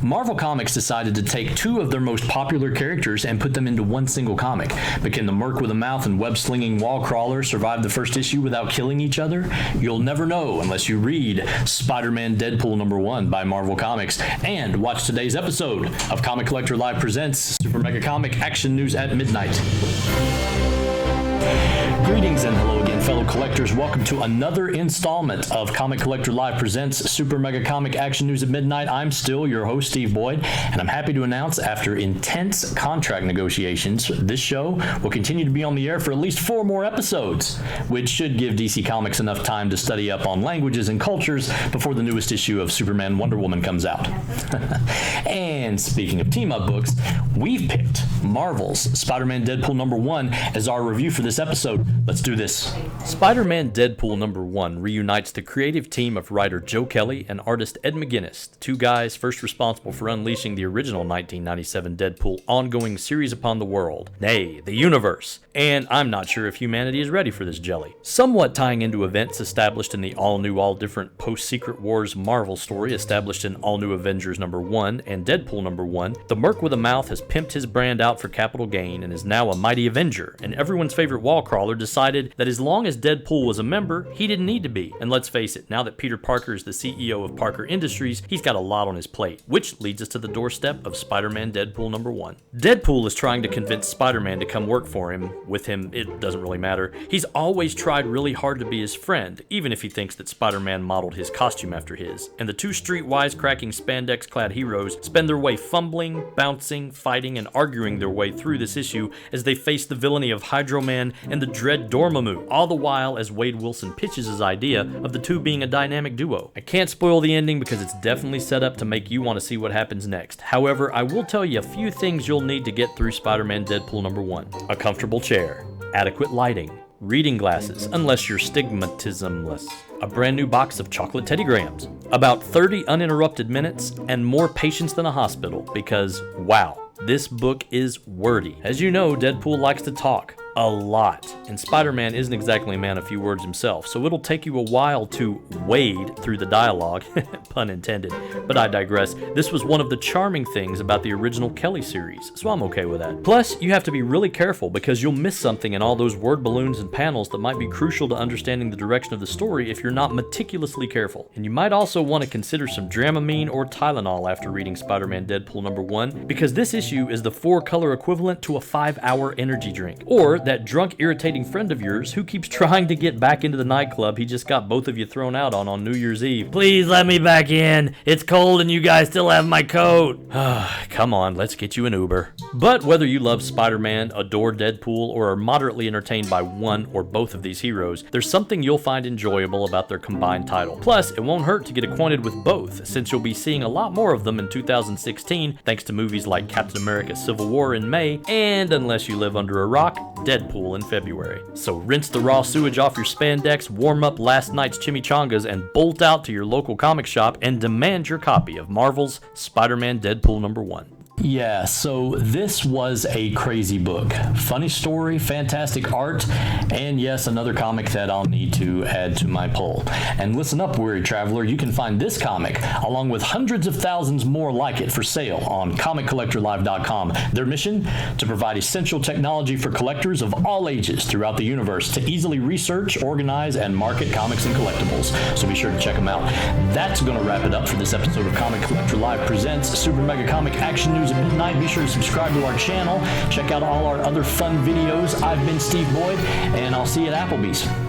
Marvel Comics decided to take two of their most popular characters and put them into one single comic. But can the Merc with a mouth and web-slinging wall crawler survive the first issue without killing each other? You'll never know unless you read Spider-Man Deadpool #1 by Marvel Comics and watch today's episode of Comic Collector Live Presents Super Mega Comic Action News at Midnight. Greetings and hello again, fellow collectors. Welcome to another installment of Comic Collector Live Presents Super Mega Comic Action News at Midnight. I'm still your host, Steve Boyd, and I'm happy to announce after intense contract negotiations, this show will continue to be on the air for at least 4 more episodes, which should give DC Comics enough time to study up on languages and cultures before the newest issue of Superman Wonder Woman comes out. And speaking of team-up books, we've picked Marvel's Spider-Man Deadpool #1 as our review for this episode. Let's do this. Spider-Man Deadpool #1 reunites the creative team of writer Joe Kelly and artist Ed McGuinness, the two guys first responsible for unleashing the original 1997 Deadpool ongoing series upon the world, nay, the universe. And I'm not sure if humanity is ready for this jelly. Somewhat tying into events established in the all-new, all-different post-Secret Wars Marvel story established in All New Avengers #1 and Deadpool #1, the Merc with a Mouth has pimped his brand out for capital gain and is now a mighty Avenger, and everyone's favorite wall crawler decided that as long as Deadpool was a member, he didn't need to be. And let's face it, now that Peter Parker is the CEO of Parker Industries, he's got a lot on his plate, which leads us to the doorstep of Spider-Man Deadpool #1. Deadpool is trying to convince Spider-Man to come work for him. With him, it doesn't really matter. He's always tried really hard to be his friend, even if he thinks that Spider-Man modeled his costume after his. And the two street-wise cracking spandex-clad heroes spend their way fumbling, bouncing, fighting, and arguing their way through this issue as they face the villainy of Hydro Man and the dread Dormammu, all the while as Wade Wilson pitches his idea of the two being a dynamic duo. I can't spoil the ending because it's definitely set up to make you want to see what happens next. However, I will tell you a few things you'll need to get through Spider-Man Deadpool #1. A comfortable chair, adequate lighting, reading glasses, unless you're stigmatismless, a brand new box of chocolate Teddy Grahams, about 30 uninterrupted minutes, and more patience than a hospital because, wow, this book is wordy. As you know, Deadpool likes to talk. A lot. And Spider-Man isn't exactly a man of few words himself, so it'll take you a while to wade through the dialogue, pun intended, but I digress. This was one of the charming things about the original Kelly series, so I'm okay with that. Plus, you have to be really careful because you'll miss something in all those word balloons and panels that might be crucial to understanding the direction of the story if you're not meticulously careful. And you might also want to consider some Dramamine or Tylenol after reading Spider-Man Deadpool #1, because this issue is the 4-color equivalent to a 5-hour energy drink, or that drunk, irritating friend of yours who keeps trying to get back into the nightclub he just got both of you thrown out on New Year's Eve. Please let me back in. It's cold and you guys still have my coat. Come on, let's get you an Uber. But whether you love Spider-Man, adore Deadpool, or are moderately entertained by one or both of these heroes, there's something you'll find enjoyable about their combined title. Plus, it won't hurt to get acquainted with both, since you'll be seeing a lot more of them in 2016 thanks to movies like Captain America Civil War in May, and unless you live under a rock, Deadpool in February. So rinse the raw sewage off your spandex, warm up last night's chimichangas, and bolt out to your local comic shop and demand your copy of Marvel's Spider-Man Deadpool #1. Yeah, so this was a crazy book. Funny story, fantastic art, and yes, another comic that I'll need to add to my pull. And listen up, weary traveler, you can find this comic, along with hundreds of thousands more like it, for sale on ComicCollectorLive.com. Their mission? To provide essential technology for collectors of all ages throughout the universe to easily research, organize, and market comics and collectibles. So be sure to check them out. That's going to wrap it up for this episode of Comic Collector Live Presents Super Mega Comic Action News at Midnight. Be sure to subscribe to our channel. Check out all our other fun videos. I've been Steve Boyd, and I'll see you at Applebee's.